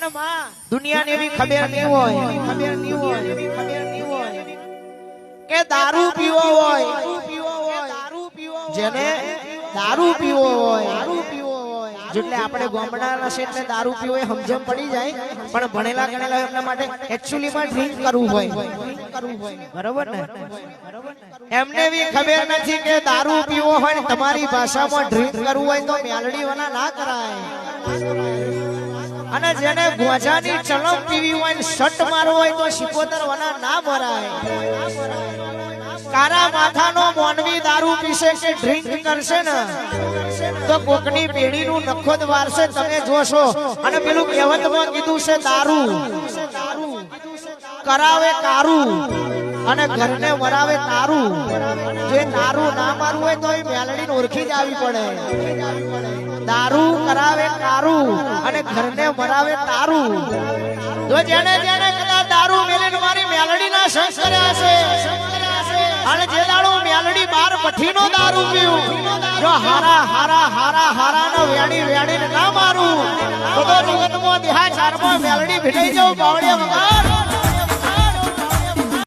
અને માં દુનિયાને એવી ખબર નહીં હોય કે દારૂ પીવો હોય જેને દારૂ પીવો હોય જેટલે આપણે ગામડાના છે એટલે દારૂ પીવો એ સમજણ પડી જાય પણ ભણેલા ગણેલા એમના માટે એક્ચ્યુઅલી માં ડ્રિંક કરવું હોય બરોબર ને એમને બી ખબર નથી કે દારૂ પીવો હોય ને તમારી ભાષામાં ડ્રિંક કરવું હોય તો મેલડીવાના ના કરાય અને જેને ગોજાની ચલમ પીવી હોય ને શટ મારવો હોય તો શિકોતરવાના ના ભરાય કારા માથાનો મોનવી દારૂ પીશે કે ડ્રિંક કરશે ને તો કોકની પેઢીનું નખોદ વારશે તમે જોશો અને પેલું કહેવતમાં કીધું છે દારૂ કરાવે કારું અને ઘરને વરાવે તારું જે તારું ના મારવું હોય તો એ મેલડીને ઓળખી જ આવી પડે દારૂ કરાવે કારું અને ઘરને વરાવે તારું જો જેને જેને કદાચ દારૂ મેલીને મારી મેલડીના સંગ કર્યા છે અને જે દારૂ મેલડી બાર પઠીનો દારૂ પીવું જો હારા નો વેડી ના મારું તો જગતમાં દેહા ચારમાં મેલડી ભીડાઈ જાવ બાવળિયા વગર